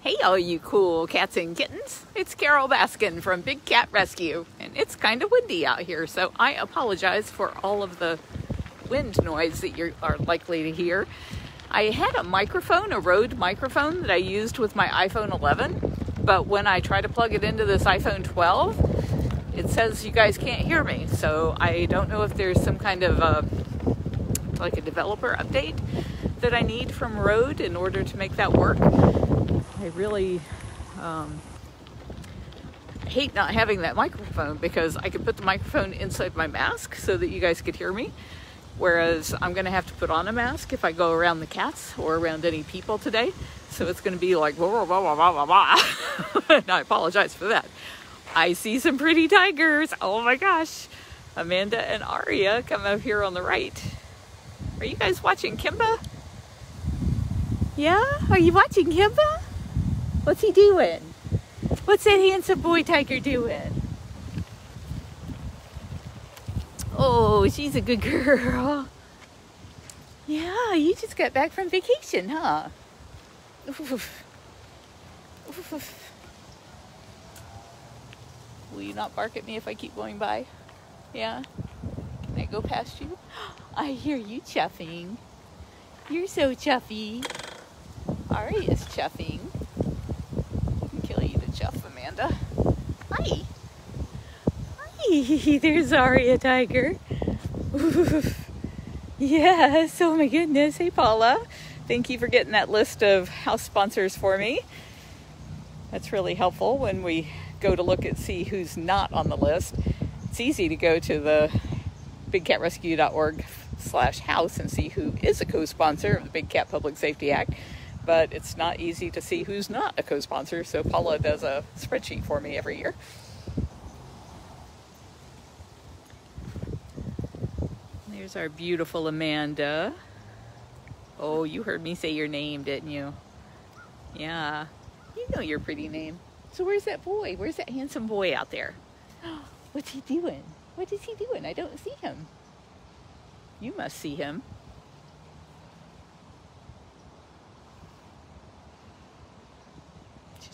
Hey all you cool cats and kittens, it's Carole Baskin from Big Cat Rescue, and it's kind of windy out here, so I apologize for all of the wind noise that you are likely to hear. I had a microphone, a Rode microphone that I used with my iPhone 11, but when I try to plug it into this iPhone 12, it says you guys can't hear me, so I don't know if there's some kind of like a developer update that I need from Rode in order to make that work. I really hate not having that microphone because I could put the microphone inside my mask so that you guys could hear me, whereas I'm going to have to put on a mask if I go around the cats or around any people today, so it's going to be like blah, blah, blah, blah, blah, blah. And I apologize for that. I see some pretty tigers. Oh my gosh. Amanda and Arya come up here on the right. Are you guys watching Kimba? Yeah? Are you watching Kimba? What's he doing? What's that handsome boy tiger doing? Oh, she's a good girl. Yeah, you just got back from vacation, huh? Oof. Oof. Will you not bark at me if I keep going by? Yeah? Can I go past you? I hear you chuffing. You're so chuffy. Arya's chuffing. Kill you to chuff, Amanda. Hi. Hi. There's Arya tiger. Oof. Yes. Oh my goodness. Hey Paula. Thank you for getting that list of house sponsors for me. That's really helpful when we go to look and see who's not on the list. It's easy to go to the bigcatrescue.org/house and see who is a co-sponsor of the Big Cat Public Safety Act. But it's not easy to see who's not a co-sponsor, so Paula does a spreadsheet for me every year. There's our beautiful Amanda. Oh, you heard me say your name, didn't you? Yeah, you know your pretty name. So where's that boy? Where's that handsome boy out there? What's he doing? What is he doing? I don't see him. You must see him.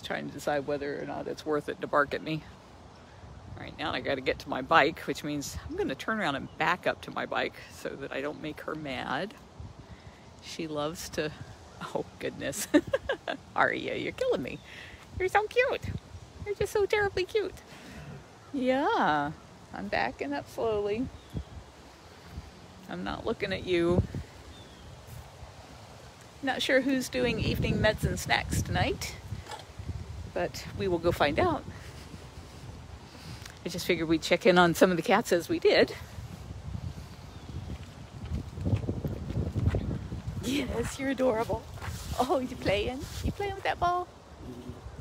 Trying to decide whether or not it's worth it to bark at me. All right, now I got to get to my bike, which means I'm going to turn around and back up to my bike so that I don't make her mad. She loves to... Oh, goodness. Arya, you're killing me. You're so cute. You're just so terribly cute. Yeah, I'm backing up slowly. I'm not looking at you. Not sure who's doing evening meds and snacks tonight, but we will go find out. I just figured we'd check in on some of the cats as we did. Yes, you're adorable. Oh, you playing? You playing with that ball?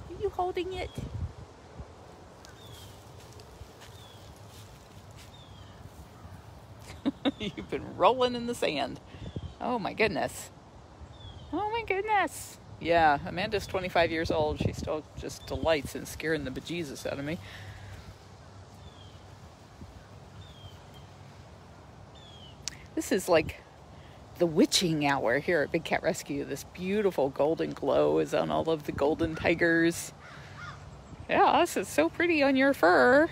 Are you holding it? You've been rolling in the sand. Oh my goodness. Oh my goodness. Yeah, Amanda's 25 years old. She still just delights in scaring the bejesus out of me. This is like the witching hour here at Big Cat Rescue. This beautiful golden glow is on all of the golden tigers. Yeah, this is so pretty on your fur.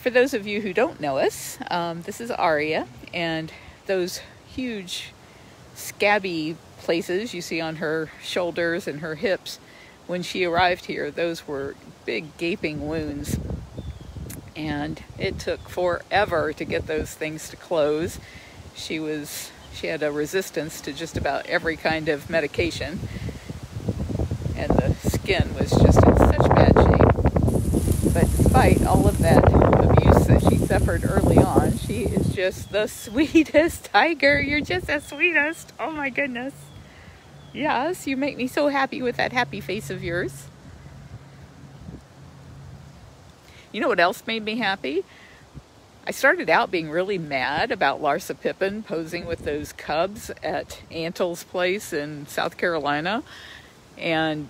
For those of you who don't know us, this is Arya, and those huge scabby places you see on her shoulders and her hips, when she arrived here, those were big gaping wounds, and it took forever to get those things to close. She had a resistance to just about every kind of medication, and the skin was just in such bad shape. But despite all of that abuse that she suffered early on, she is just the sweetest tiger. You're just the sweetest. Oh my goodness. Yes, you make me so happy with that happy face of yours. You know what else made me happy? I started out being really mad about Larsa Pippen posing with those cubs at Antle's place in South Carolina. And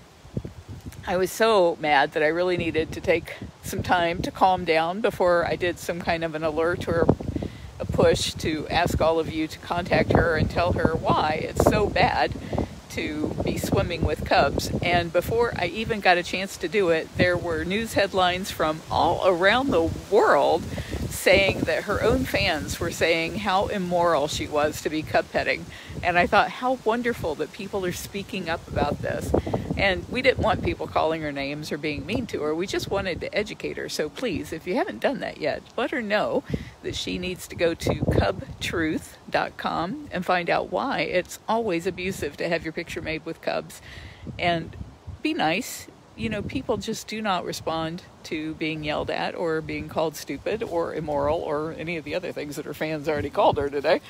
I was so mad that I really needed to take some time to calm down before I did some kind of an alert or a push to ask all of you to contact her and tell her why it's so bad to be swimming with cubs. And before I even got a chance to do it, there were news headlines from all around the world saying that her own fans were saying how immoral she was to be cub petting. And I thought, how wonderful that people are speaking up about this. And we didn't want people calling her names or being mean to her. We just wanted to educate her. So please, if you haven't done that yet, let her know that she needs to go to cubtruth.com and find out why it's always abusive to have your picture made with cubs. And be nice. You know, people just do not respond to being yelled at or being called stupid or immoral or any of the other things that her fans already called her today.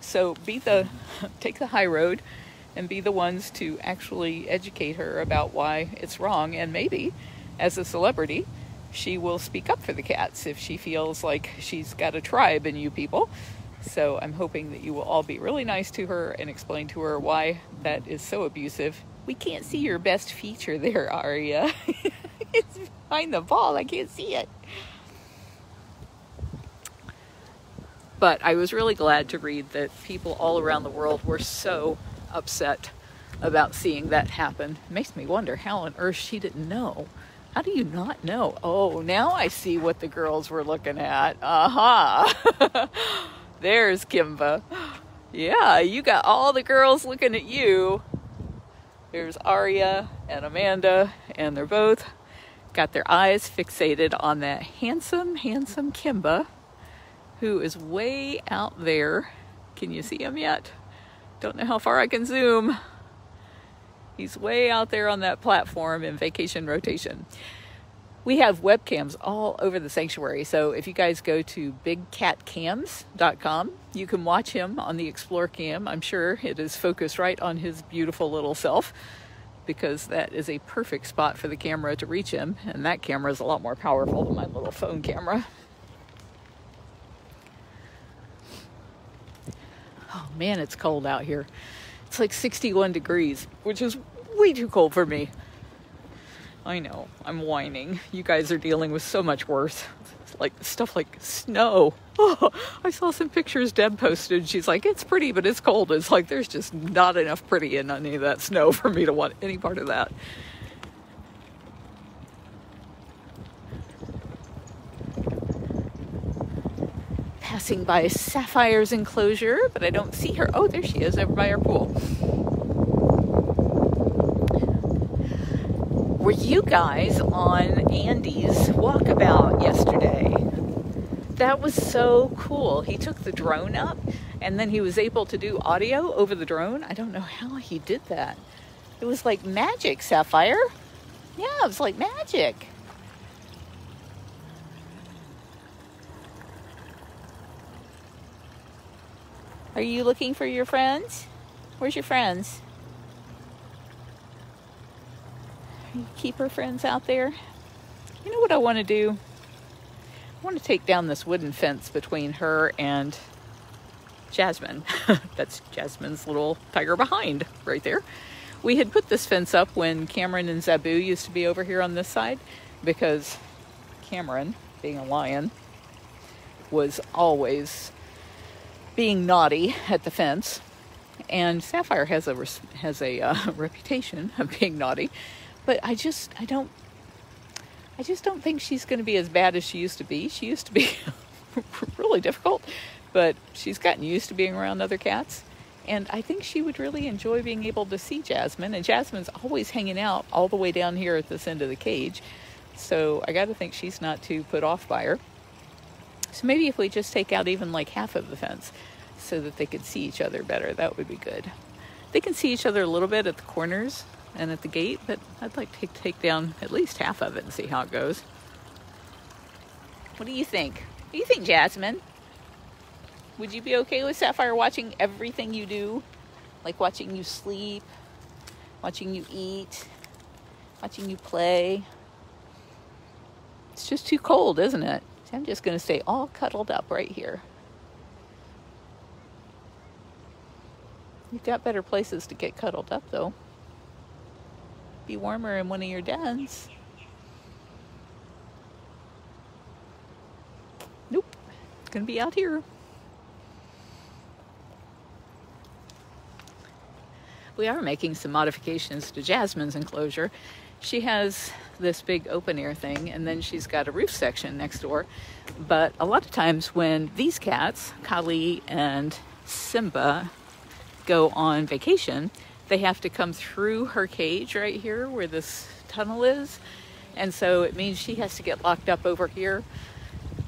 So take the high road and be the ones to actually educate her about why it's wrong. And maybe, as a celebrity, she will speak up for the cats if she feels like she's got a tribe in you people. So I'm hoping that you will all be really nice to her and explain to her why that is so abusive. We can't see your best feature there, Arya. It's behind the ball. I can't see it. But I was really glad to read that people all around the world were so upset about seeing that happen. It makes me wonder how on earth she didn't know. How do you not know? Oh, now I see what the girls were looking at. Aha! There's Kimba. Yeah, you got all the girls looking at you. There's Arya and Amanda, and they're both got their eyes fixated on that handsome, handsome Kimba, who is way out there. Can you see him yet? Don't know how far I can zoom. He's way out there on that platform in vacation rotation. We have webcams all over the sanctuary, so if you guys go to bigcatcams.com, you can watch him on the Explore Cam. I'm sure it is focused right on his beautiful little self, because that is a perfect spot for the camera to reach him, and that camera is a lot more powerful than my little phone camera. Oh man, it's cold out here. It's like 61 degrees, which is way too cold for me. I know, I'm whining. You guys are dealing with so much worse. It's like stuff like snow. Oh, I saw some pictures Deb posted. She's like, it's pretty, but it's cold. It's like, there's just not enough pretty in any of that snow for me to want any part of that. Passing by Sapphire's enclosure, but I don't see her. Oh, there she is, over by our pool. Were you guys on Andy's Walkabout yesterday? That was so cool. He took the drone up, and then he was able to do audio over the drone. I don't know how he did that. It was like magic, Sapphire. Yeah, it was like magic. Are you looking for your friends? Where's your friends? You keep her friends out there. You know what I want to do? I want to take down this wooden fence between her and Jasmine. That's Jasmine's little tiger behind right there. We had put this fence up when Cameron and Zabu used to be over here on this side, because Cameron, being a lion, was always being naughty at the fence, and Sapphire has a reputation of being naughty, but I just don't think she's going to be as bad as she used to be. She used to be really difficult, but she's gotten used to being around other cats, and I think she would really enjoy being able to see Jasmine, and Jasmine's always hanging out all the way down here at this end of the cage, so I got to think she's not too put off by her. So maybe if we just take out even like half of the fence so that they could see each other better, that would be good. They can see each other a little bit at the corners and at the gate, but I'd like to take down at least half of it and see how it goes. What do you think? What do you think, Jasmine? Would you be okay with Sapphire watching everything you do? Like watching you sleep, watching you eat, watching you play? It's just too cold, isn't it? I'm just going to stay all cuddled up right here. You've got better places to get cuddled up, though. Be warmer in one of your dens. Nope. It's going to be out here. We are making some modifications to Jasmine's enclosure. She has this big open air thing, and then she's got a roof section next door. But a lot of times when these cats, Kali and Simba, go on vacation, they have to come through her cage right here where this tunnel is. And so it means she has to get locked up over here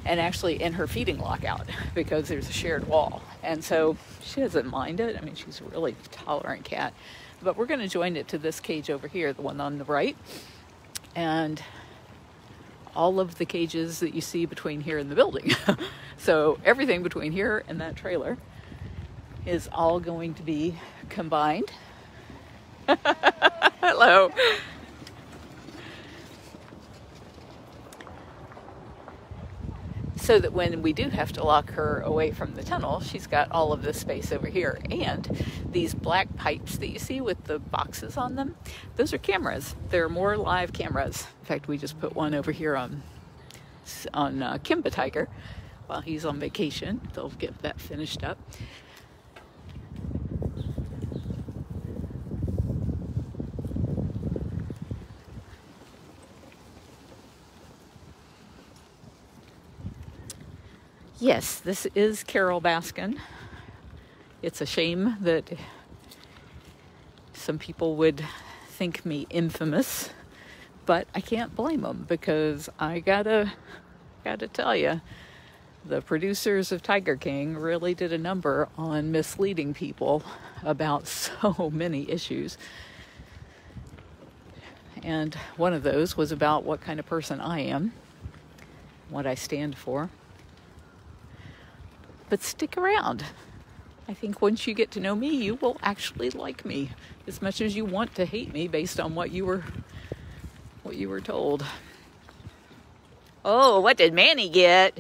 and actually in her feeding lockout because there's a shared wall. And so she doesn't mind it. I mean, she's a really tolerant cat. But we're going to join it to this cage over here, the one on the right. And all of the cages that you see between here and the building. So everything between here and that trailer is all going to be combined. Hello. So that when we do have to lock her away from the tunnel, she's got all of this space over here. And these black pipes that you see with the boxes on them, those are cameras. They're more live cameras. In fact, we just put one over here on Kimba Tiger while he's on vacation. They'll get that finished up. Yes, this is Carole Baskin. It's a shame that some people would think me infamous, but I can't blame them because I gotta tell you, the producers of Tiger King really did a number on misleading people about so many issues. And one of those was about what kind of person I am, what I stand for. But stick around. I think once you get to know me, you will actually like me as much as you want to hate me based on what you were told. Oh, what did Manny get?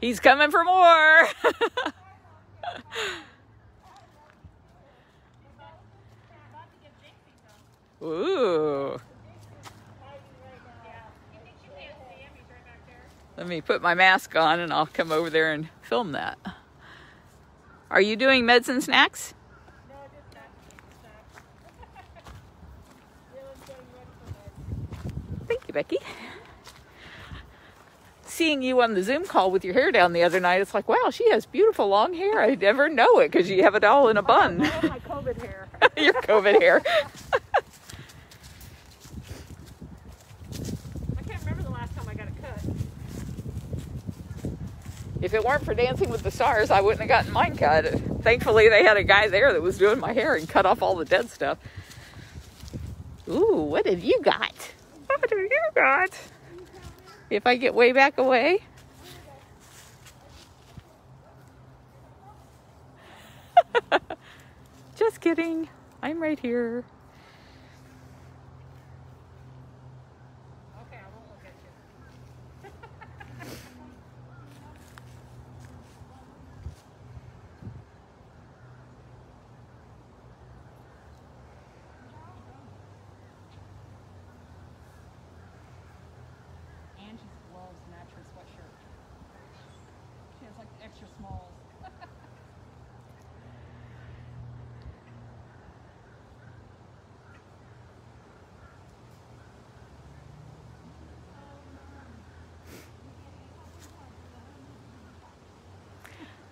He's coming for more. Ooh. Let me put my mask on and I'll come over there and film that. Are you doing meds and snacks? No, just snacks. Thank you, Becky. Seeing you on the Zoom call with your hair down the other night, it's like, wow, she has beautiful long hair. I never know it because you have it all in a bun. I have my COVID hair. Your COVID hair. If it weren't for Dancing with the Stars, I wouldn't have gotten mine cut. Thankfully, they had a guy there that was doing my hair and cut off all the dead stuff. Ooh, what have you got? What have you got? If I get way back away. Just kidding. I'm right here. Okay, I won't look at you. And she loves mattress sweatshirt. She has like extra smalls.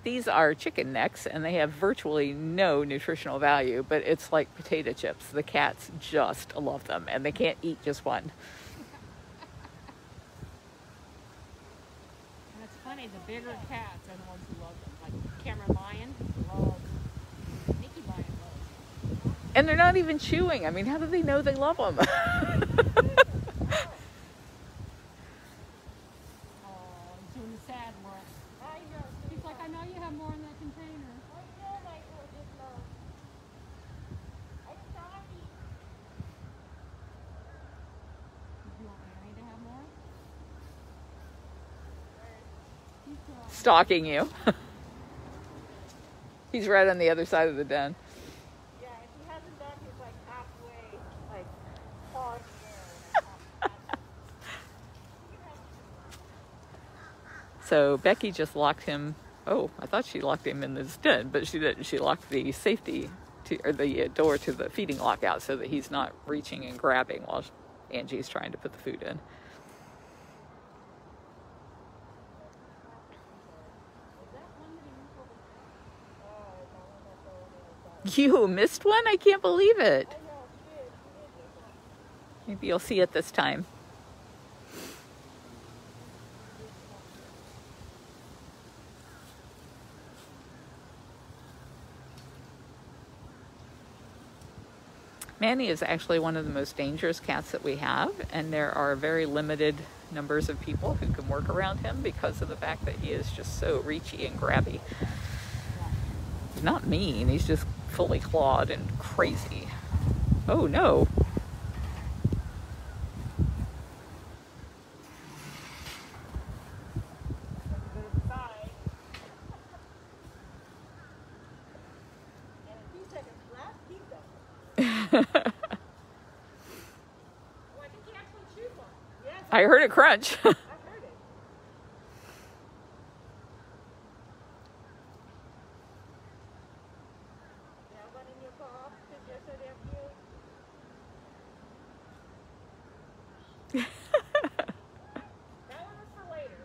These are chicken necks, and they have virtually no nutritional value, but it's like potato chips. The cats just love them, and they can't eat just one. And it's funny, the bigger cats are the ones who love them. Like Cameron Lyon loves, Nikki Lyon loves. And they're not even chewing. I mean, how do they know they love them? Stalking you. He's right on the other side of the den. Yeah, if he hasn't done, he's like halfway, like far in the air. So Becky just locked him. Oh, I thought she locked him in his den, but she didn't. She locked the safety or the door to the feeding lock out so that he's not reaching and grabbing while Angie's trying to put the food in. You missed one? I can't believe it. Maybe you'll see it this time. Manny is actually one of the most dangerous cats that we have, and there are very limited numbers of people who can work around him because of the fact that he is just so reachy and grabby. He's not mean, he's just fully clawed and crazy. Oh no. I heard it crunch. I heard it. Yeah, one in your paw because you're so damn cute. That one was for later.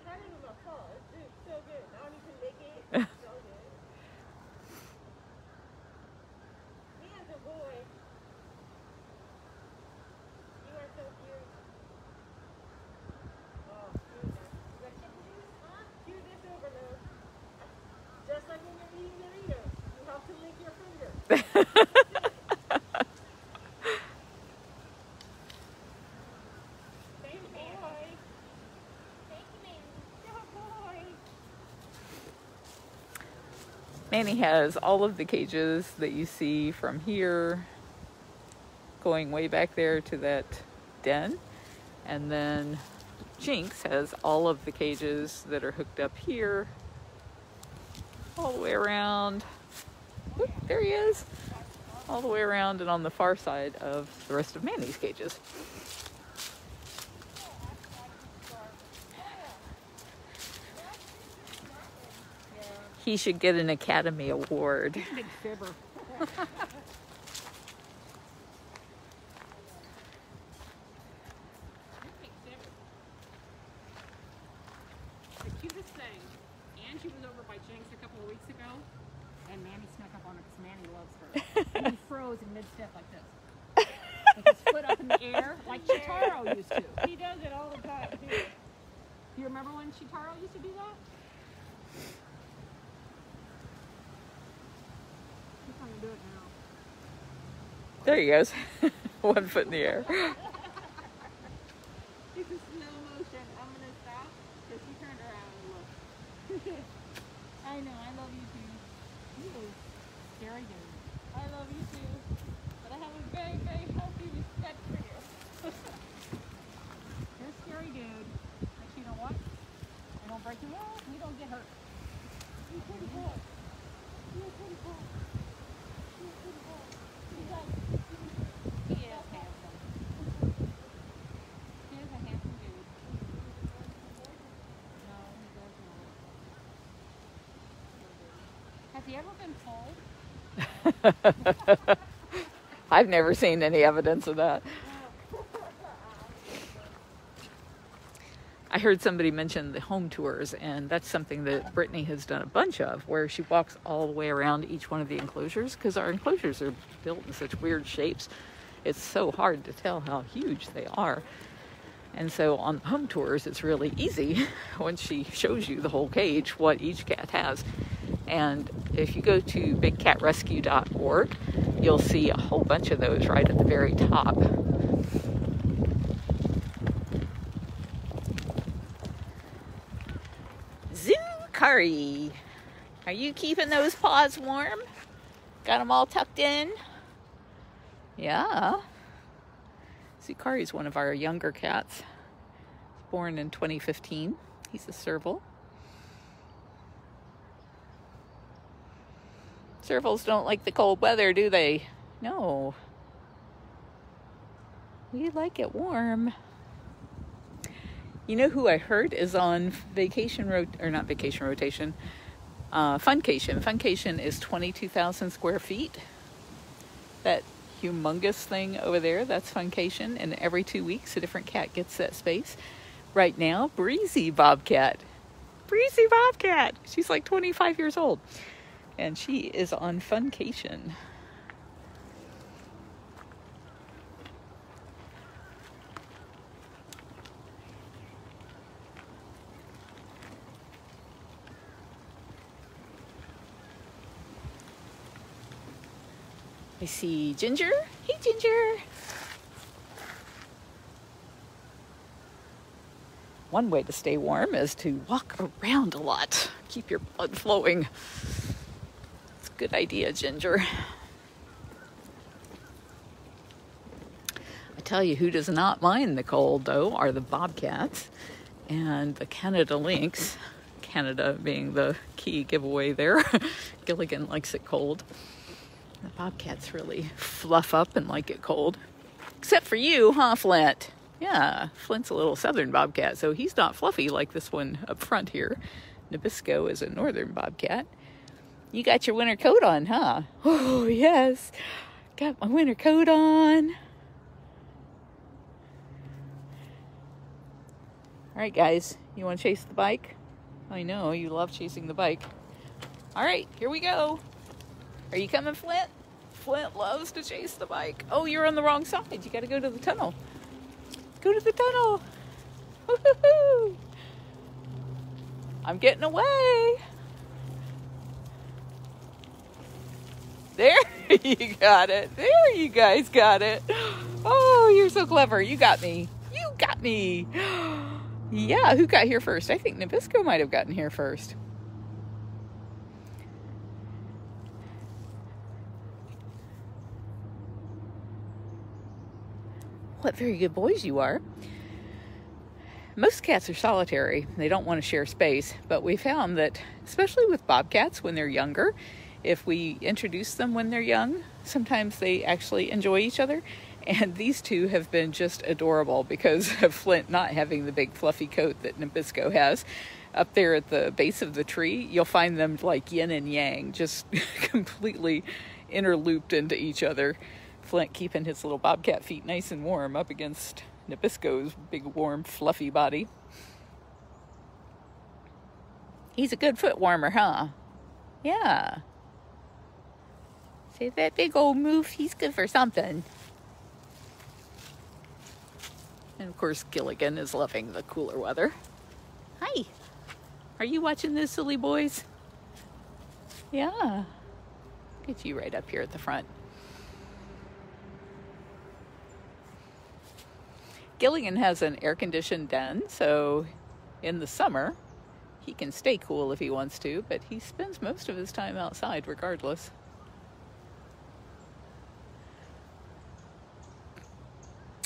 Not even my paw. It's so good. I don't even lick it. It's so good. He is a boy. You are so cute. Oh, cuteness. You got chicken juice? Huh? Cuteness overload. Just like when you're eating Doritos, you have to lick your finger. Thank you, boy. Thank you, man. Good boy. Manny has all of the cages that you see from here going way back there to that den, and then Jinx has all of the cages that are hooked up here all the way around. Oop, there he is, all the way around and on the far side of the rest of Manny's cages. He should get an Academy Award. He's a big fibber. The cutest thing, Angie was over by Jinx a couple of weeks ago, and Manny snuck up on her because Manny loves her. And he froze in mid-step like this. With his foot up in the air, like Chitaro used to. He does it all the time, too. Do you remember when Chitaro used to do that? He's trying to do it now. There he goes. 1 foot in the air. It's a slow motion. I'm going to stop because she turned around and looked. I know. I love you too. You scary dude. I love you too. But I have a very, very healthy respect for you. You're a scary dude. But you know what? I don't break your walls. We don't get hurt. You're pretty cool. You're pretty cool. You're pretty cool. He is handsome. He is a handsome dude. No, he does not. Has he ever been pulled? I've never seen any evidence of that. I heard somebody mention the home tours, and that's something that Brittany has done a bunch of, where she walks all the way around each one of the enclosures, because our enclosures are built in such weird shapes. It's so hard to tell how huge they are. And so on home tours, it's really easy once she shows you the whole cage, what each cat has. And if you go to bigcatrescue.org, you'll see a whole bunch of those right at the very top. Zukari, are you keeping those paws warm? Got them all tucked in? Yeah. Zukari is one of our younger cats. Born in 2015. He's a serval. Servals don't like the cold weather, do they? No. We like it warm. You know who I heard is on Funcation. Funcation is 22,000 square feet. That humongous thing over there, that's Funcation. And every 2 weeks, a different cat gets that space. Right now, Breezy Bobcat. She's like 25 years old. And she is on Funcation. I see Ginger. Hey, Ginger. One way to stay warm is to walk around a lot. Keep your blood flowing. It's a good idea, Ginger. I tell you who does not mind the cold, though, are the Bobcats and the Canada lynx. Canada being the key giveaway there. Gilligan likes it cold. The Bobcats really fluff up and like it cold. Except for you, huh, Flint? Yeah, Flint's a little southern bobcat, so he's not fluffy like this one up front here. Nabisco is a northern bobcat. You got your winter coat on, huh? Oh, yes. Got my winter coat on. All right, guys, you want to chase the bike? I know, you love chasing the bike. All right, here we go. Are you coming, Flint? Flint loves to chase the bike. Oh, you're on the wrong side. You got to go to the tunnel. Go to the tunnel. Woo-hoo-hoo. I'm getting away. There you got it. There you guys got it. Oh, you're so clever. You got me. You got me. Yeah, who got here first? I think Nabisco might have gotten here first. What very good boys you are. Most cats are solitary. They don't want to share space, but we found that, especially with bobcats when they're younger, if we introduce them when they're young, sometimes they actually enjoy each other. And these two have been just adorable because of Flint not having the big fluffy coat that Nabisco has. Up there at the base of the tree, you'll find them like yin and yang, just completely interlooped into each other. Flint keeping his little bobcat feet nice and warm up against Nabisco's big, warm, fluffy body. He's a good foot warmer, huh? Yeah. See that big old move? He's good for something. And of course, Gilligan is loving the cooler weather. Hi. Are you watching this, silly boys? Yeah. Get you right up here at the front. Gilligan has an air-conditioned den, so in the summer, he can stay cool if he wants to, but he spends most of his time outside regardless.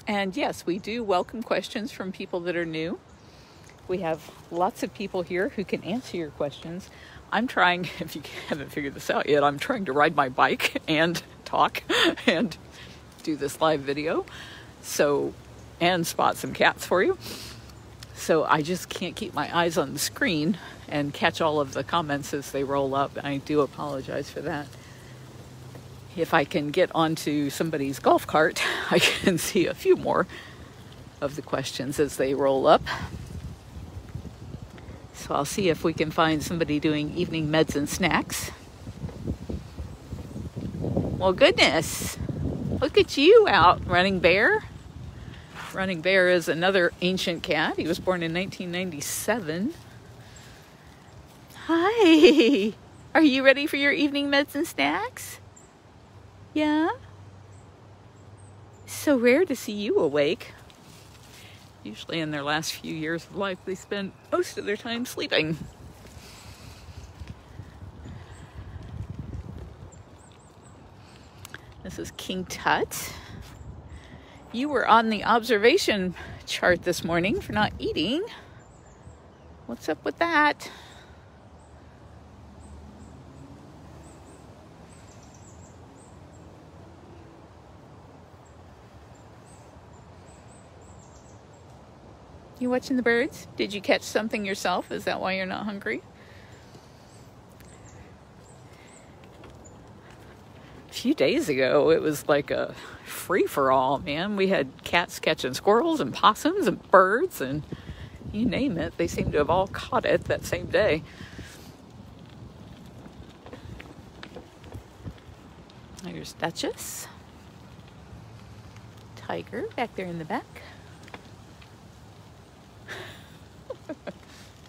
And yes, we do welcome questions from people that are new. We have lots of people here who can answer your questions. I'm trying, if you haven't figured this out yet, I'm trying to ride my bike and talk and do this live video. And spot some cats for you. So I just can't keep my eyes on the screen and catch all of the comments as they roll up. I do apologize for that. If I can get onto somebody's golf cart, I can see a few more of the questions as they roll up. So I'll see if we can find somebody doing evening meds and snacks. Well, goodness, look at you out running bear. Running Bear is another ancient cat. He was born in 1997. Hi. Are you ready for your evening meds and snacks? Yeah? So rare to see you awake. Usually in their last few years of life, they spend most of their time sleeping. This is King Tut. You were on the observation chart this morning for not eating. What's up with that? You watching the birds? Did you catch something yourself? Is that why you're not hungry? A few days ago, it was like a free-for-all, man. We had cats catching squirrels and possums and birds and you name it. They seem to have all caught it that same day. There's Duchess. Tiger back there in the back.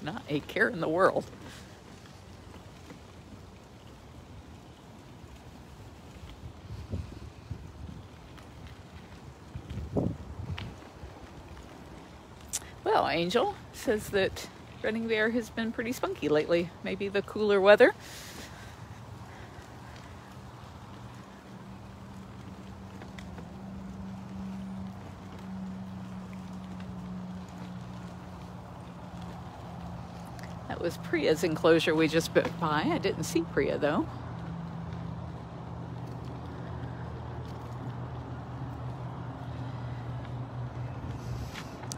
Not a care in the world. Well, Angel says that Running Bear has been pretty spunky lately. Maybe the cooler weather. That was Priya's enclosure we just put by. I didn't see Priya though.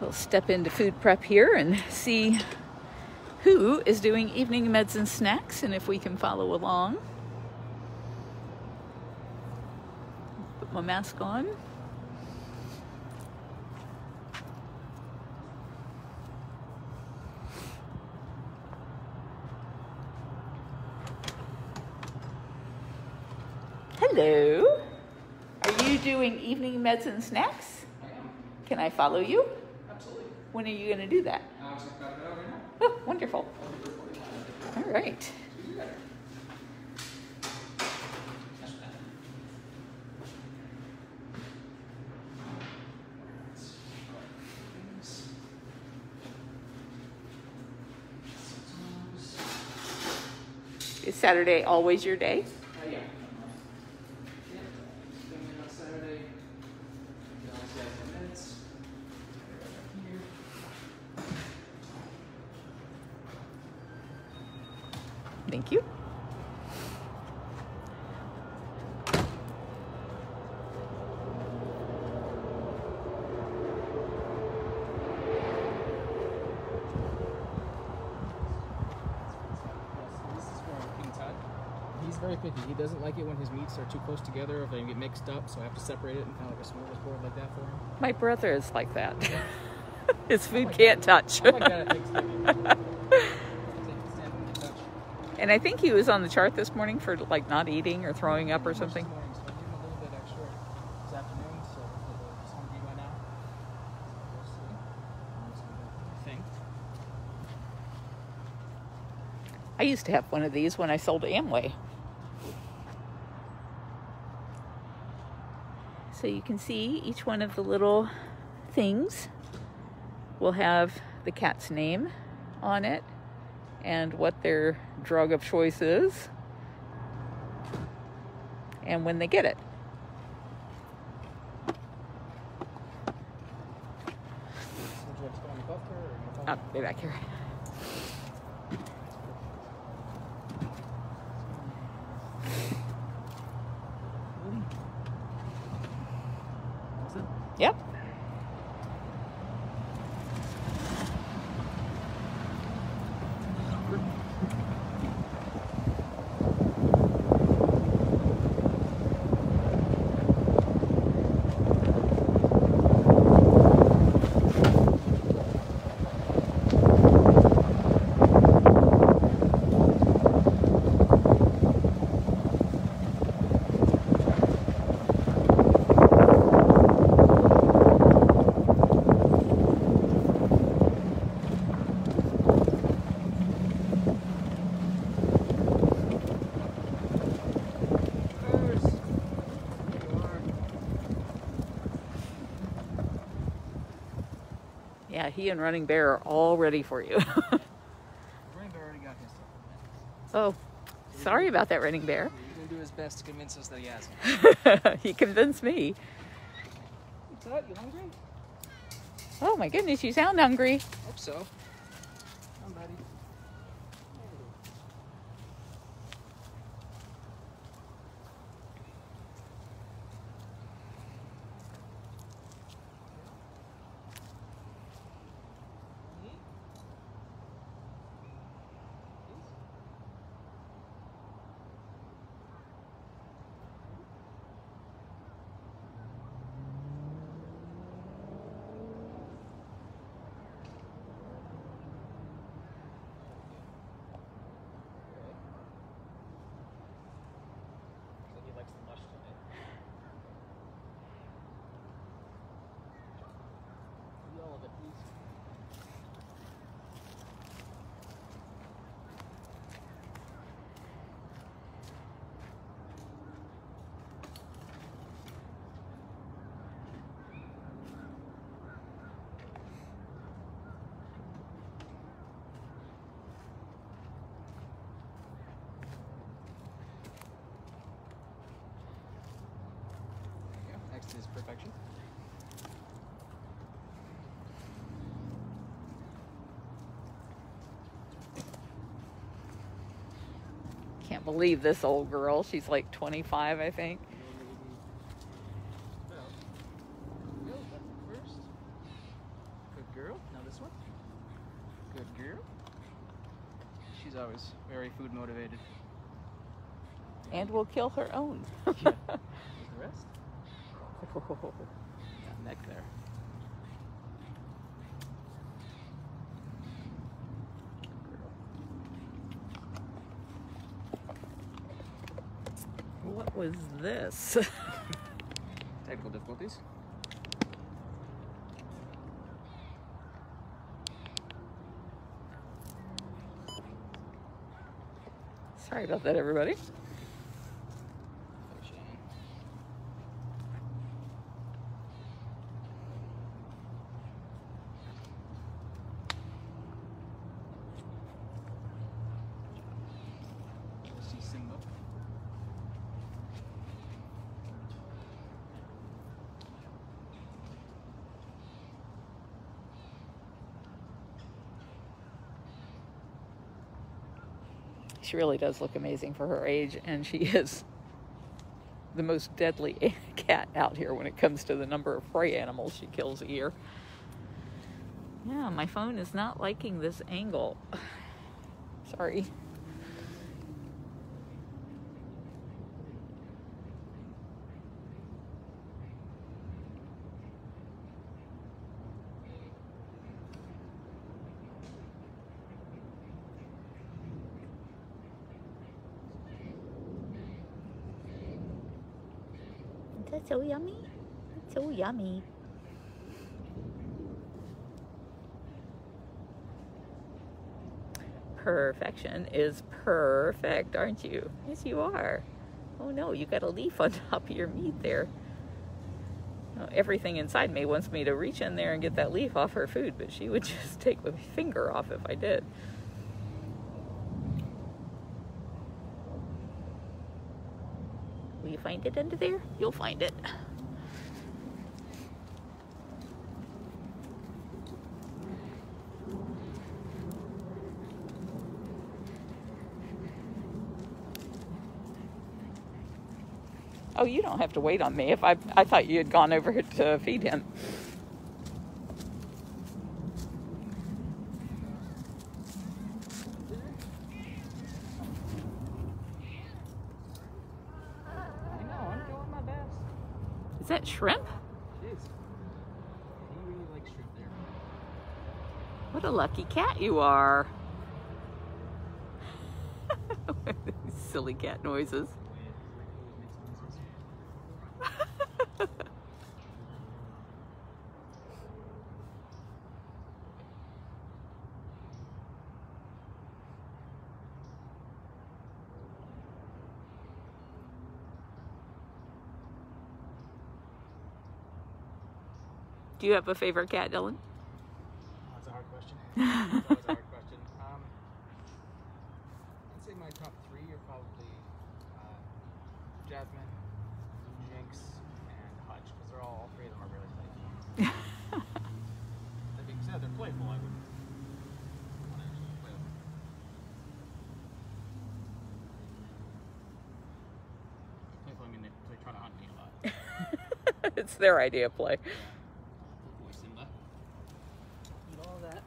We'll step into food prep here and see who is doing evening meds and snacks and if we can follow along. Put my mask on. Hello. Are you doing evening meds and snacks? I am. Can I follow you? Absolutely. When are you going to do that? I'm just about to go right now. Oh, wonderful. I'll be recording live. All right. Do better. That's what happened. Is Saturday always your day? Yeah. Yeah. Coming in on Saturday. You can always get some meds. Here. Thank you. This is for King Tut. He's very picky. He doesn't like it when his meats are too close together or if they get mixed up, so I have to separate it and kind of like a smorgasbord like that for him. My brother is like that. His food can't touch. I like that at Thanksgiving. And I think he was on the chart this morning for like not eating or throwing up or something. This morning, so I'm giving him a little bit extra this afternoon, so he's hungry by now. We'll see. I think. I used to have one of these when I sold Amway. So you can see each one of the little things will have the cat's name on it and what their drug of choice is and when they get it. Would you like to go on the buff or you want to Be back here. Yep. Yeah, he and Running Bear are all ready for you. Running Bear already got his stuff. Oh, sorry about that, Running Bear. He's going to do his best to convince us that he has. He convinced me. Hey, Tut, you hungry? Oh my goodness, you sound hungry. Hope so. Come, buddy. is perfection. Can't believe this old girl. She's like 25, I think. First. Good girl. Now this one. Good girl. She's always very food motivated. And will kill her own. Yeah. The rest. Got neck there. What was this? Technical difficulties. Sorry about that, everybody. See Simba. She really does look amazing for her age, and she is the most deadly cat out here when it comes to the number of prey animals she kills a year. Yeah, my phone is not liking this angle. Sorry. That's so yummy. It's so yummy. Perfection is perfect, aren't you? Yes, you are. Oh no, you got a leaf on top of your meat there. Well, everything inside me wants me to reach in there and get that leaf off her food, but she would just take my finger off if I did. Will you find it under there? You'll find it. Oh, you don't have to wait on me. I thought you had gone over to feed him. I know, I'm doing my best. Is that shrimp? It is. He really likes shrimp there. What a lucky cat you are. Silly cat noises. Do you have a favorite cat, Dylan? Oh, that's a hard question. That's always a hard question. I'd say my top three are probably Jasmine, Jinx, and Hutch, because all three of them are really playful. That being said, they're playful. I wouldn't want to play with them. Playful, I mean they try to hunt me a lot. It's their idea of play. Yeah. Poor Simba. Eat all that.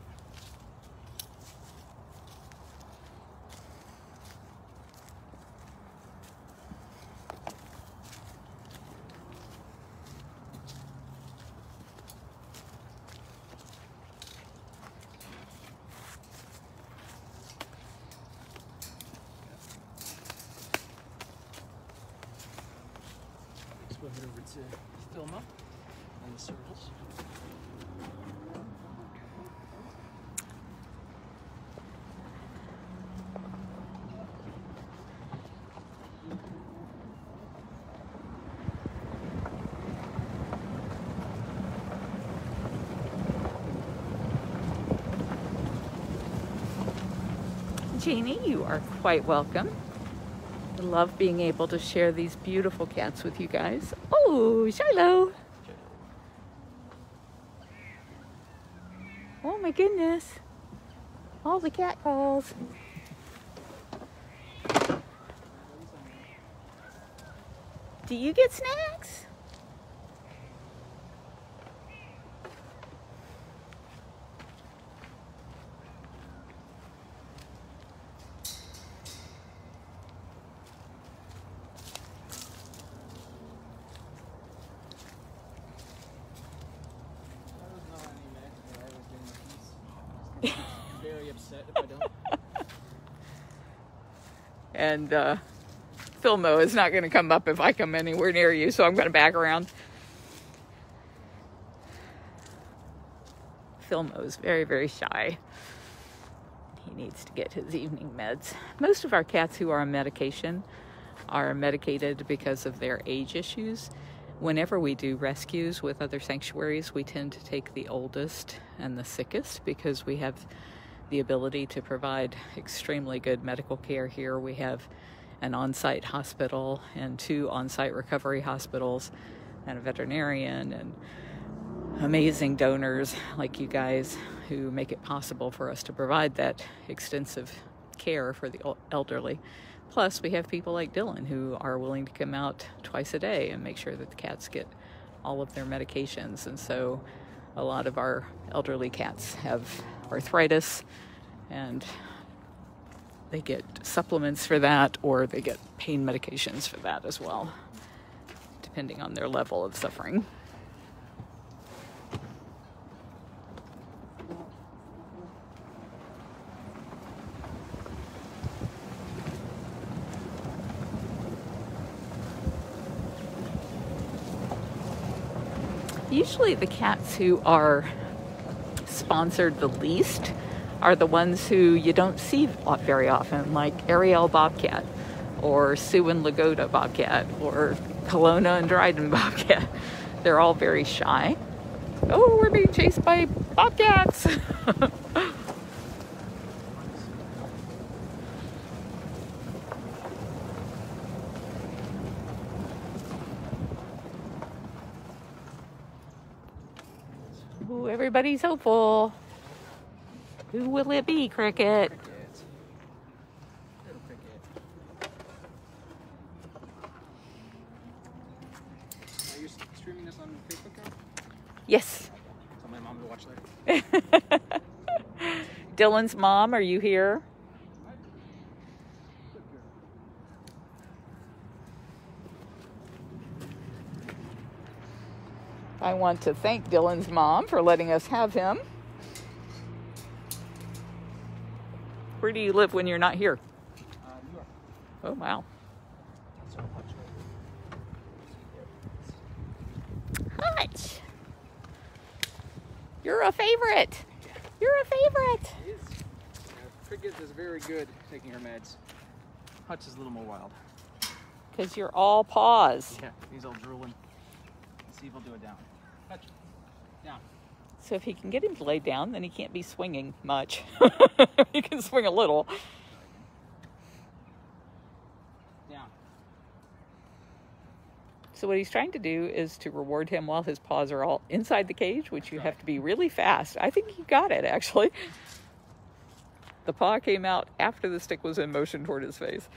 Let's go head over to Filma and the circles. Jeannie, you are quite welcome. I love being able to share these beautiful cats with you guys. Oh, Shiloh. Oh my goodness. All the cat calls. Do you get snacks? Very upset if I don't. And Filmo is not going to come up if I come anywhere near you, so I'm going to back around. Filmo is very, very shy. He needs to get his evening meds. Most of our cats who are on medication are medicated because of their age issues. Whenever we do rescues with other sanctuaries, we tend to take the oldest and the sickest because we have the ability to provide extremely good medical care here. We have an on-site hospital and 2 on-site recovery hospitals and a veterinarian and amazing donors like you guys who make it possible for us to provide that extensive care for the elderly. Plus, we have people like Dylan who are willing to come out twice a day and make sure that the cats get all of their medications. And so a lot of our elderly cats have arthritis, and they get supplements for that, or they get pain medications for that as well, depending on their level of suffering. Usually the cats who are sponsored the least are the ones who you don't see very often, like Ariel Bobcat, or Sue and Lagoda Bobcat, or Kelowna and Dryden Bobcat. They're all very shy. Oh, we're being chased by bobcats! Ooh, everybody's hopeful. Who will it be, Cricket? Cricket. Little cricket. Are you streaming this on Facebook now? Yes. Tell my mom to watch later. Dylan's mom, are you here? I want to thank Dylan's mom for letting us have him. Where do you live when you're not here? New York. Oh, wow. Hutch! You're a favorite. You're a favorite. He is. Cricket is very good taking her meds. Hutch is a little more wild. Because you're all paws. Yeah, he's all drooling. Let's see if he'll do it down. Hutch, down. So if he can get him to lay down, then he can't be swinging much. He can swing a little. Down. So what he's trying to do is to reward him while his paws are all inside the cage, which you have to be really fast. I think he got it, actually. The paw came out after the stick was in motion toward his face.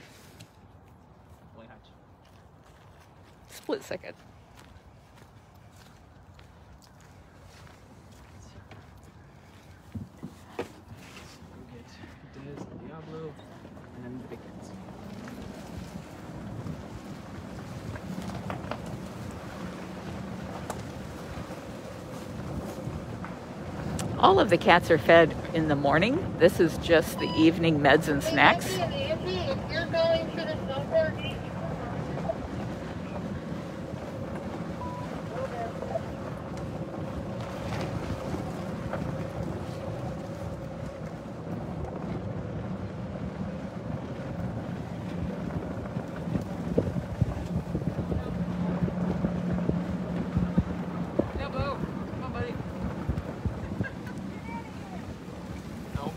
Play Hutch. Split second. Diablo, and then the big cats. All of the cats are fed in the morning. This is just the evening meds and snacks. Andy, if you're going to the snowboard, Diablo, come on, buddy. No.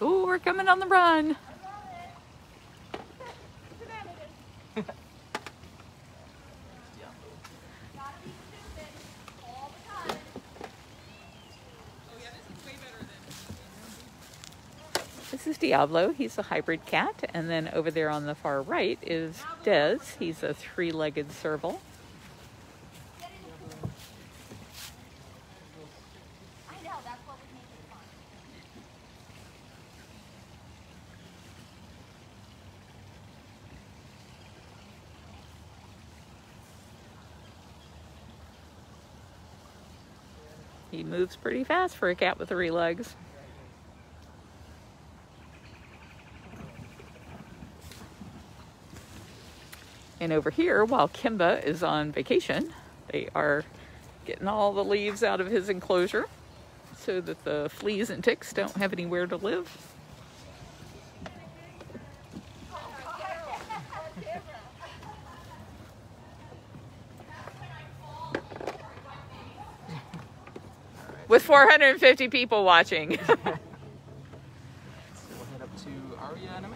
Ooh, we're coming on the run. This is Diablo. He's a hybrid cat. And then over there on the far right is Des. He's a three-legged serval. I know, that's what would make it fun. He moves pretty fast for a cat with 3 legs. And over here, while Kimba is on vacation, they are getting all the leaves out of his enclosure so that the fleas and ticks don't have anywhere to live. With 450 people watching. So we'll head up to Arya in a minute.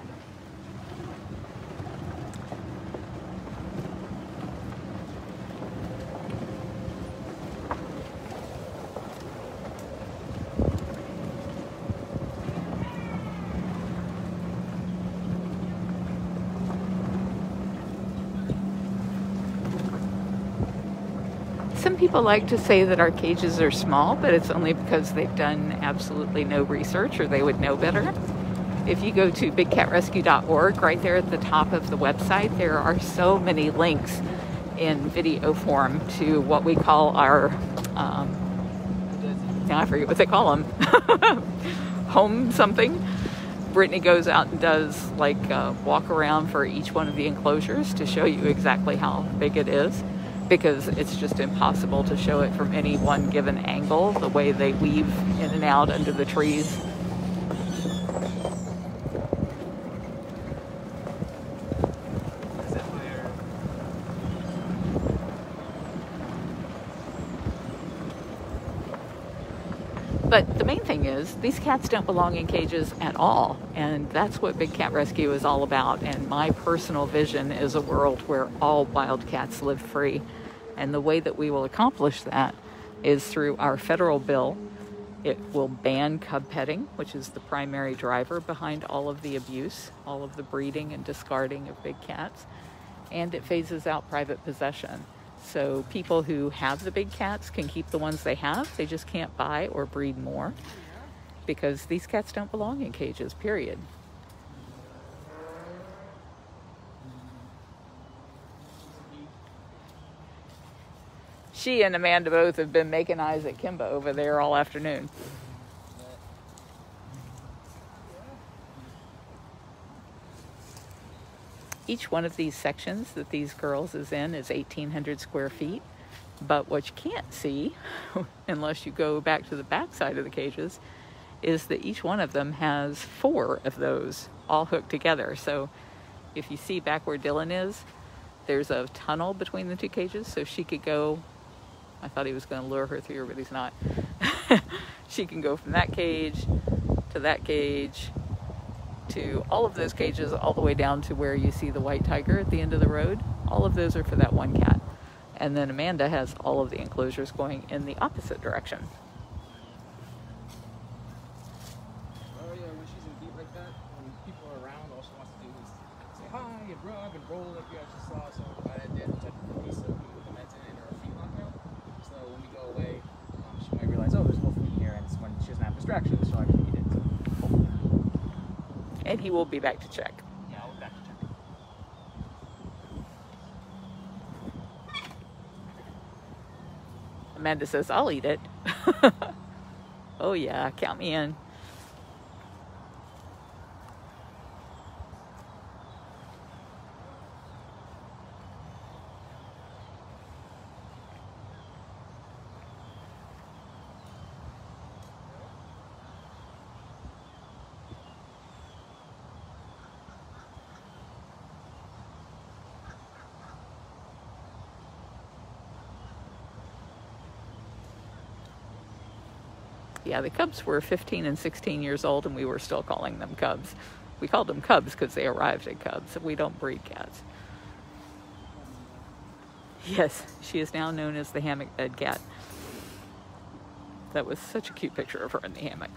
Some people like to say that our cages are small, but it's only because they've done absolutely no research or they would know better. If you go to bigcatrescue.org, right there at the top of the website, there are so many links in video form to what we call our, now I forget what they call them, home something. Brittany goes out and does like a walk around for each one of the enclosures to show you exactly how big it is, because it's just impossible to show it from any one given angle, the way they weave in and out under the trees. But the main thing is, these cats don't belong in cages at all, and that's what Big Cat Rescue is all about. And my personal vision is a world where all wildcats live free. And the way that we will accomplish that is through our federal bill. It will ban cub petting, which is the primary driver behind all of the abuse, all of the breeding and discarding of big cats. And it phases out private possession. So people who have the big cats can keep the ones they have. They just can't buy or breed more, because these cats don't belong in cages, period. She and Amanda both have been making eyes at Kimba over there all afternoon. Each one of these sections that these girls is in is 1,800 square feet. But what you can't see, unless you go back to the back side of the cages, is that each one of them has 4 of those all hooked together. So if you see back where Dylan is, there's a tunnel between the 2 cages, so she could go, I thought he was going to lure her through, but he's not. She can go from that cage to that cage to all of those cages, all the way down to where you see the white tiger at the end of the road. All of those are for that one cat. And then Amanda has all of the enclosures going in the opposite direction. Arya, when she's in deep like that, when people are around, all she wants to do is say hi and rub and roll like you actually saw. So by that did touch a piece of meat with the meds in it or a feet locked out. So when we go away, she might realize, oh, there's wolf meat here, and it's when she doesn't have distractions, so I can eat it. And he will be back to check. Yeah, I'll be back to check. Amanda says, I'll eat it. Oh yeah, count me in. Yeah, the cubs were 15 and 16 years old, and we were still calling them cubs. We called them cubs because they arrived at cubs. We don't breed cats. Yes, she is now known as the hammock bed cat. That was such a cute picture of her in the hammock.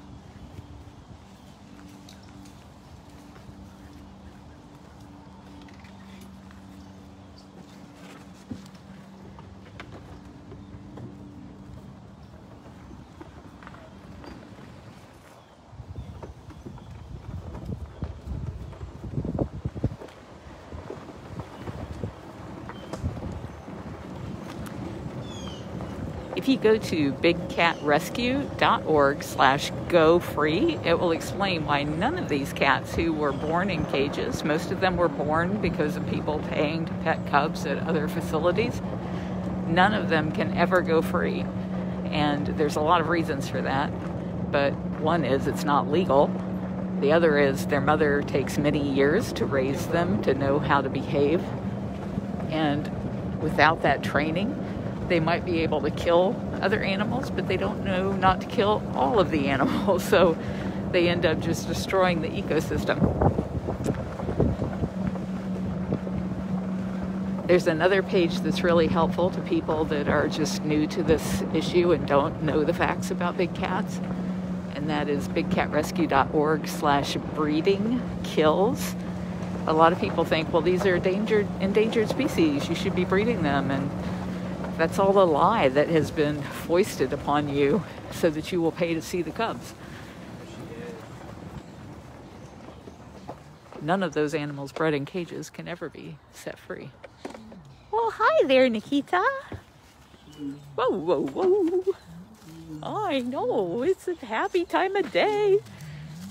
If you go to bigcatrescue.org/go-free, it will explain why none of these cats who were born in cages, most of them were born because of people paying to pet cubs at other facilities, none of them can ever go free. And there's a lot of reasons for that. But one is it's not legal. The other is their mother takes many years to raise them to know how to behave. And without that training, they might be able to kill other animals, but they don't know not to kill all of the animals. So they end up just destroying the ecosystem. There's another page that's really helpful to people that are just new to this issue and don't know the facts about big cats. And that is bigcatrescue.org/breeding kills. A lot of people think, well, these are endangered species. You should be breeding them. And that's all a lie that has been foisted upon you so that you will pay to see the cubs. None of those animals bred in cages can ever be set free. Well, hi there, Nikita. Whoa, whoa, whoa. I know, it's a happy time of day.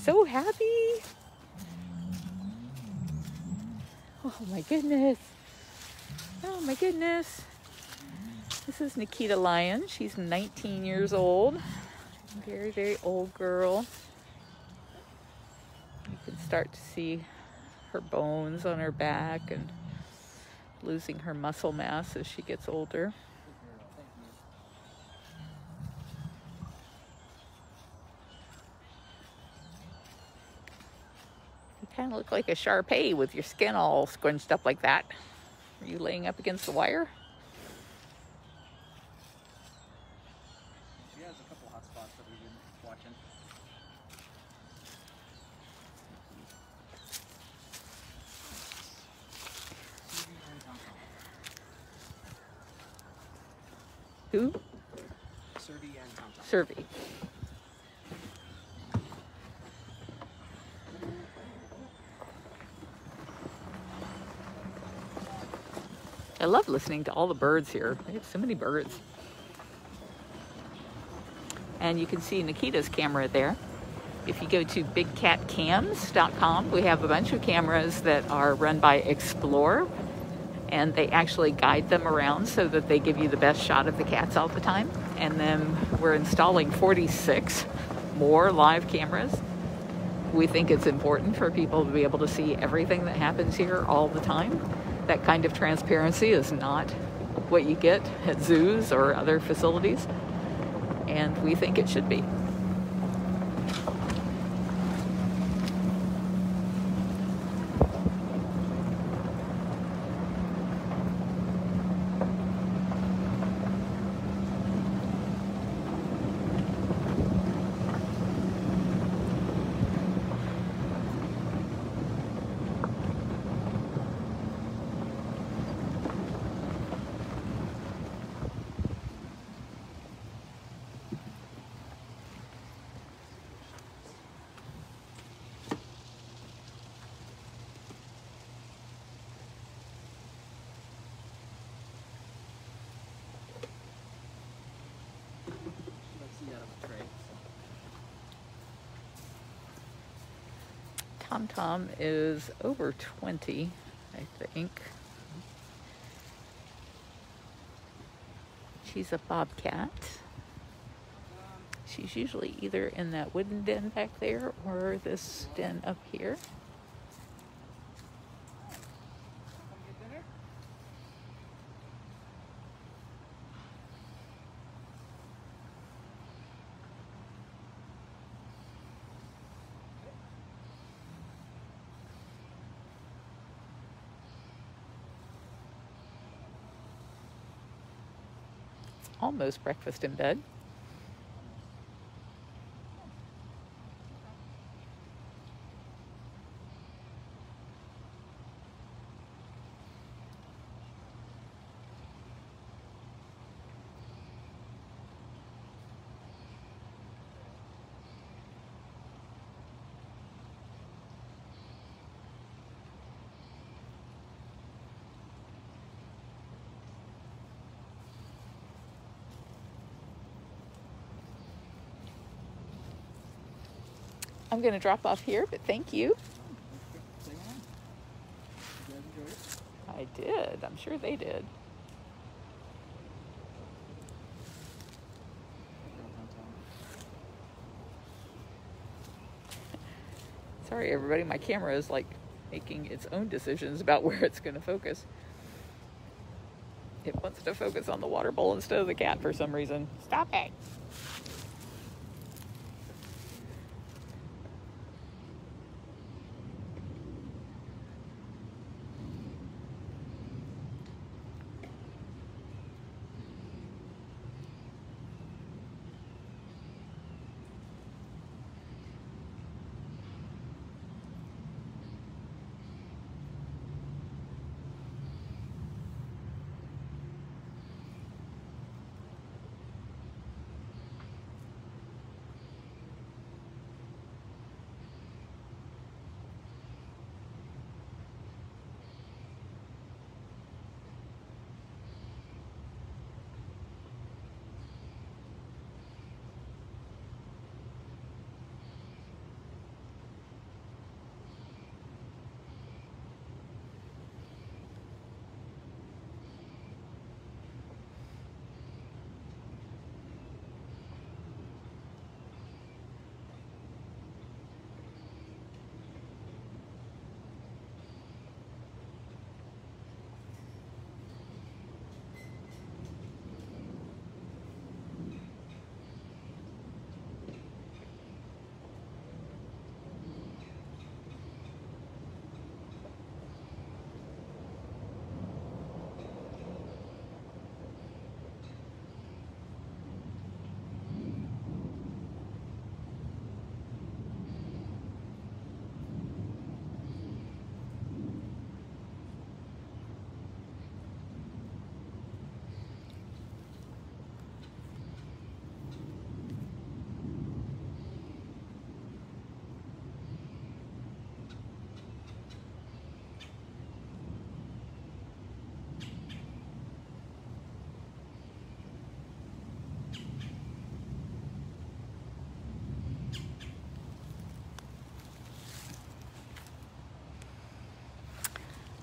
So happy. Oh my goodness. Oh my goodness. This is Nikita Lyon. She's 19 years old. Very, very old girl. You can start to see her bones on her back and losing her muscle mass as she gets older. You kind of look like a Shar-Pei with your skin all scrunched up like that. Are you laying up against the wire? She has a couple hot spots that we've been watching. Who? Serby and Tom. Serby. I love listening to all the birds here. We have so many birds. And you can see Nikita's camera there. If you go to bigcatcams.com, we have a bunch of cameras that are run by Explore, and they actually guide them around so that they give you the best shot of the cats all the time. And then we're installing 46 more live cameras. We think it's important for people to be able to see everything that happens here all the time. That kind of transparency is not what you get at zoos or other facilities, and we think it should be. Tom is over 20, I think. She's a bobcat. She's usually either in that wooden den back there or this den up here. Almost breakfast in bed. I'm going to drop off here, but thank you. Say hi. You guys enjoy it? I did. I'm sure they did. Sorry, everybody. My camera is like making its own decisions about where it's going to focus. It wants to focus on the water bowl instead of the cat for some reason. Stop it.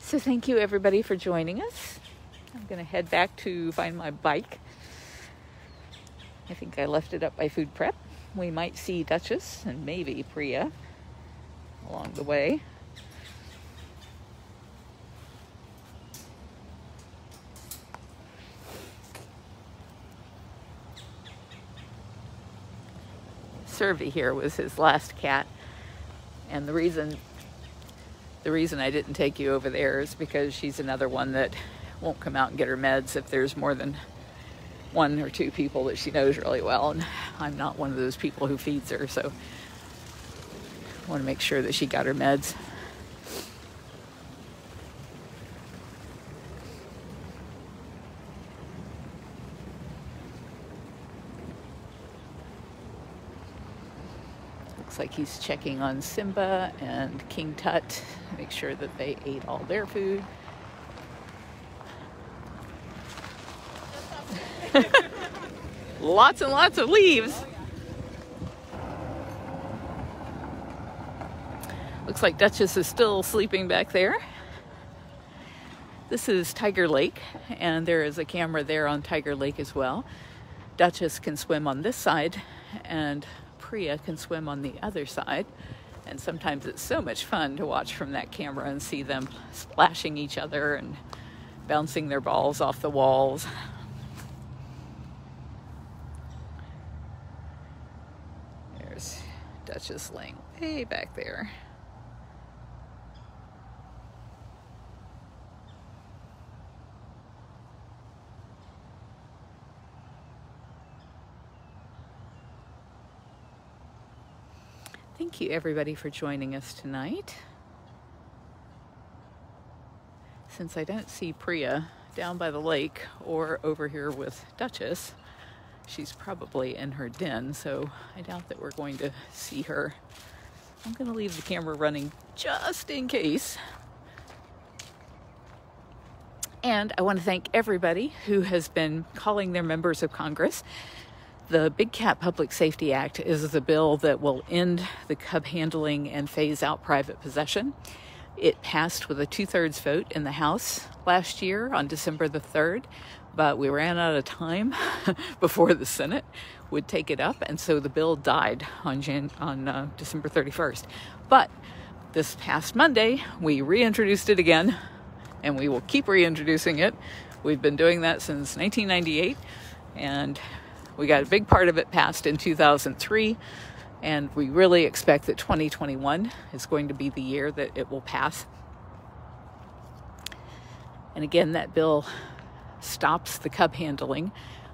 So thank you everybody for joining us. I'm going to head back to find my bike. I think I left it up by food prep. We might see Duchess and maybe Priya along the way. Servy here was his last cat, and the reason I didn't take you over there is because she's another one that won't come out and get her meds if there's more than one or two people that she knows really well, and I'm not one of those people who feeds her, so I want to make sure that she got her meds. Looks like he's checking on Simba and King Tut, make sure that they ate all their food. Lots and lots of leaves. Looks like Duchess is still sleeping back there. This is Tiger Lake, and there is a camera there on Tiger Lake as well. Duchess can swim on this side, and Priya can swim on the other side. And sometimes it's so much fun to watch from that camera and see them splashing each other and bouncing their balls off the walls. There's Duchess laying way back there. Thank you everybody for joining us tonight. Since I don't see Priya down by the lake or over here with Duchess, she's probably in her den, so I doubt that we're going to see her. I'm going to leave the camera running just in case. And I want to thank everybody who has been calling their members of Congress. The Big Cat Public Safety Act is the bill that will end the cub handling and phase out private possession. It passed with a 2/3 vote in the House last year on December the 3rd, but we ran out of time before the Senate would take it up, and so the bill died on December 31st. But this past Monday, we reintroduced it again, and we will keep reintroducing it. We've been doing that since 1998, and we got a big part of it passed in 2003, and we really expect that 2021 is going to be the year that it will pass. And again, that bill stops the cub handling,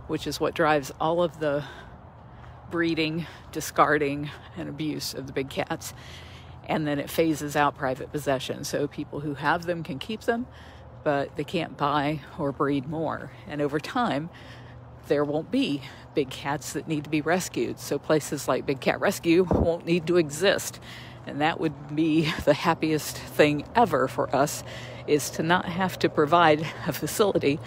which is what drives all of the breeding, discarding, and abuse of the big cats. And then it phases out private possession. So people who have them can keep them, but they can't buy or breed more. And over time, there won't be big cats that need to be rescued. So places like Big Cat Rescue won't need to exist. And that would be the happiest thing ever for us, is to not have to provide a facility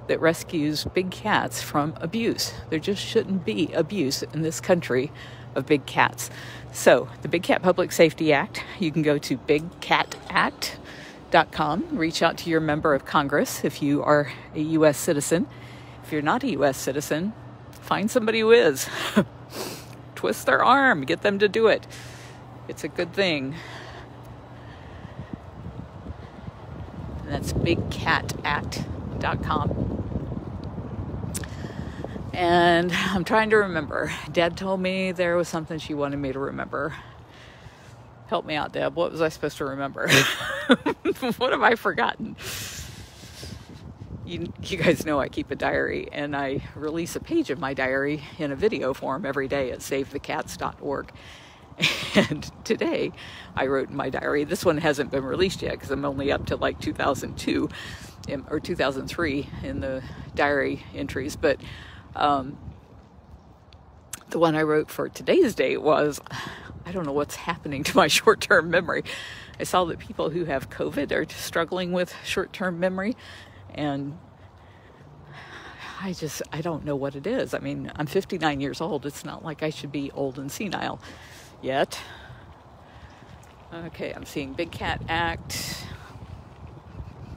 that rescues big cats from abuse. There just shouldn't be abuse in this country of big cats. So the Big Cat Public Safety Act, you can go to bigcatact.com, reach out to your member of Congress if you are a U.S. citizen. If you're not a U.S. citizen, find somebody who is. Twist their arm, get them to do it. It's a good thing. And that's bigcatact.com. And I'm trying to remember. Dad told me there was something she wanted me to remember. Help me out, Deb. What was I supposed to remember? What have I forgotten? You guys know I keep a diary, and I release a page of my diary in a video form every day at savethecats.org. And today I wrote in my diary, this one hasn't been released yet because I'm only up to like 2002 or 2003 in the diary entries, but the one I wrote for today's date was, I don't know what's happening to my short-term memory. I saw that people who have COVID are struggling with short-term memory, and I don't know what it is. I mean, I'm 59 years old. It's not like I should be old and senile yet. Okay, I'm seeing Big Cat Act.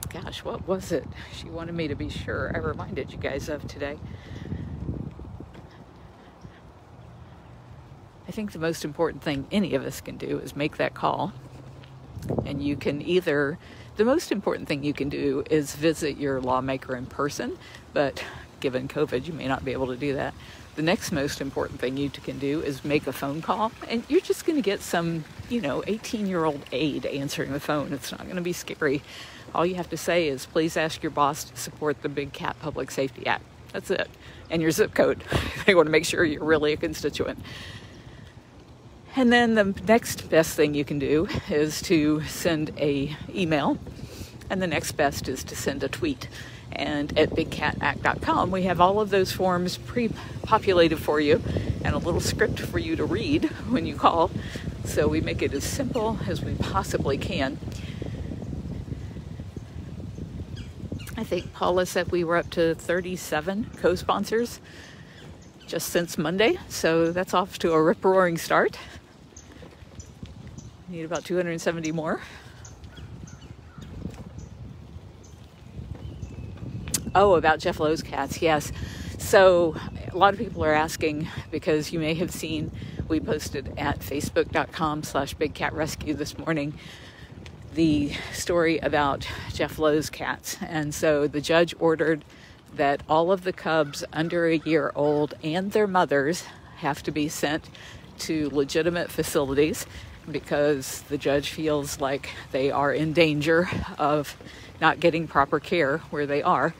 Gosh, what was it she wanted me to be sure I reminded you guys of today? I think the most important thing any of us can do is make that call. And you can the most important thing you can do is visit your lawmaker in person, but given COVID, you may not be able to do that. The next most important thing you can do is make a phone call, and you're just going to get some, 18-year-old aide answering the phone. It's not going to be scary. All you have to say is, please ask your boss to support the Big Cat Public Safety Act. That's it. And your zip code. They want to make sure you're really a constituent. And then the next best thing you can do is to send a email, and the next best is to send a tweet. And at bigcatact.com, we have all of those forms pre-populated for you and a little script for you to read when you call. So we make it as simple as we possibly can. I think Paula said we were up to 37 co-sponsors just since Monday. So that's off to a rip-roaring start. Need about 270 more. Oh, about Jeff Lowe's cats, yes. So a lot of people are asking, because you may have seen we posted at facebook.com/bigcatrescue this morning the story about Jeff Lowe's cats. And so the judge ordered that all of the cubs under a year old and their mothers have to be sent to legitimate facilities, because the judge feels like they are in danger of not getting proper care where they are.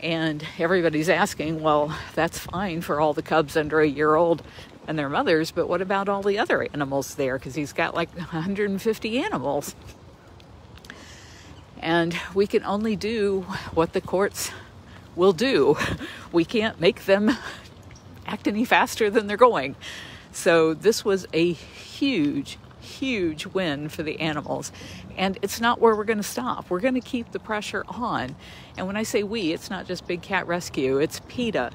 And everybody's asking, well, that's fine for all the cubs under a year old and their mothers, but what about all the other animals there? Because he's got like 150 animals. And we can only do what the courts will do. We can't make them act any faster than they're going. So this was a huge, huge win for the animals. And it's not where we're going to stop. We're going to keep the pressure on. And when I say we, it's not just Big Cat Rescue. It's PETA,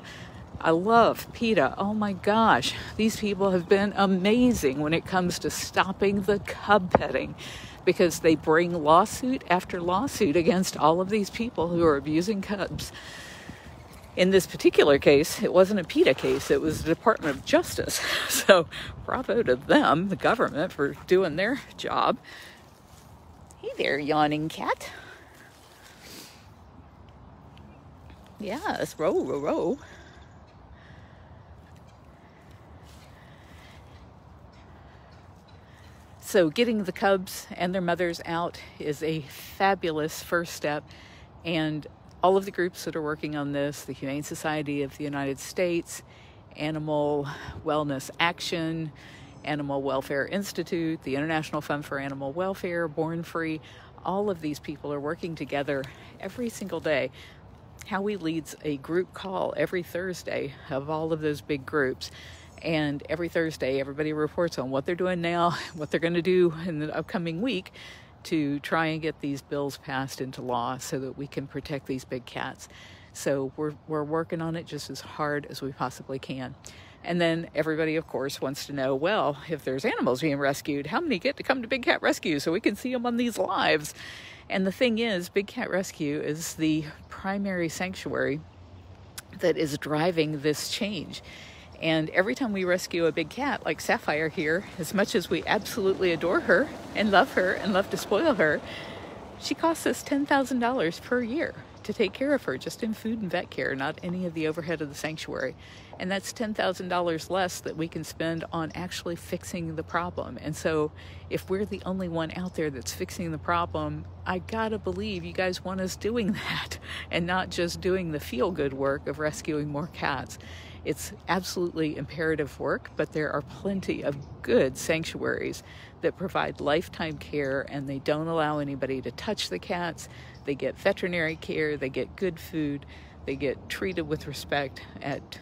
I love PETA. Oh my gosh, these people have been amazing when it comes to stopping the cub petting, because they bring lawsuit after lawsuit against all of these people who are abusing cubs. In this particular case, it wasn't a PETA case, it was the Department of Justice. So bravo to them, the government, for doing their job. Hey there, yawning cat. Yes, row, row, row. So getting the cubs and their mothers out is a fabulous first step, and all of the groups that are working on this, the Humane Society of the United States, Animal Wellness Action, Animal Welfare Institute, the International Fund for Animal Welfare, Born Free, all of these people are working together every single day. Howie leads a group call every Thursday of all of those big groups. And every Thursday, everybody reports on what they're doing now, what they're going to do in the upcoming week to try and get these bills passed into law so that we can protect these big cats. So we're working on it just as hard as we possibly can. And then everybody, of course, wants to know, well, if there's animals being rescued, how many get to come to Big Cat Rescue so we can see them on these lives? And the thing is, Big Cat Rescue is the primary sanctuary that is driving this change. And every time we rescue a big cat, like Sapphire here, as much as we absolutely adore her and love to spoil her, she costs us $10,000 per year to take care of her, just in food and vet care, not any of the overhead of the sanctuary. And that's $10,000 less that we can spend on actually fixing the problem. And so if we're the only one out there that's fixing the problem, I gotta believe you guys want us doing that and not just doing the feel-good work of rescuing more cats. It's absolutely imperative work, but there are plenty of good sanctuaries that provide lifetime care, and they don't allow anybody to touch the cats. They get veterinary care, they get good food, they get treated with respect at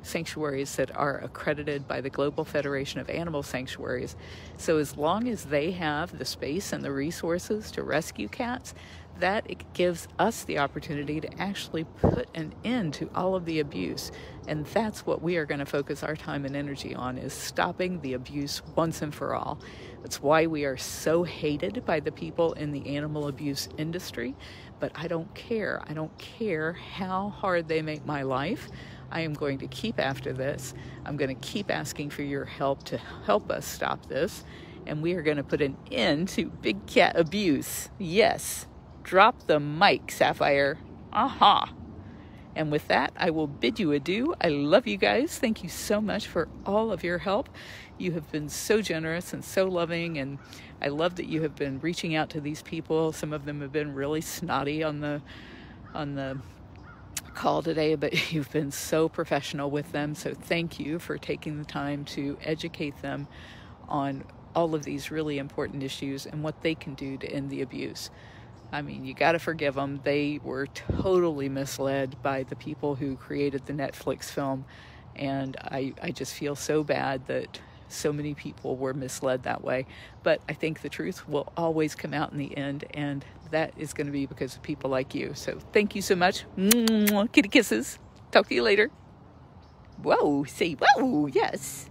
sanctuaries that are accredited by the Global Federation of Animal Sanctuaries. So as long as they have the space and the resources to rescue cats, that it gives us the opportunity to actually put an end to all of the abuse. And that's what we are going to focus our time and energy on, is stopping the abuse once and for all. That's why we are so hated by the people in the animal abuse industry. But I don't care. I don't care how hard they make my life. I am going to keep after this. I'm going to keep asking for your help to help us stop this. And we are going to put an end to big cat abuse. Yes. Drop the mic, Sapphire. Aha. And with that, I will bid you adieu. I love you guys. Thank you so much for all of your help. You have been so generous and so loving, and I love that you have been reaching out to these people. Some of them have been really snotty on the call today, but you've been so professional with them. So thank you for taking the time to educate them on all of these really important issues and what they can do to end the abuse. I mean, you got to forgive them. They were totally misled by the people who created the Netflix film. And I just feel so bad that so many people were misled that way. But I think the truth will always come out in the end. And that is going to be because of people like you. So thank you so much. Kitty kisses. Talk to you later. Whoa, say whoa, yes.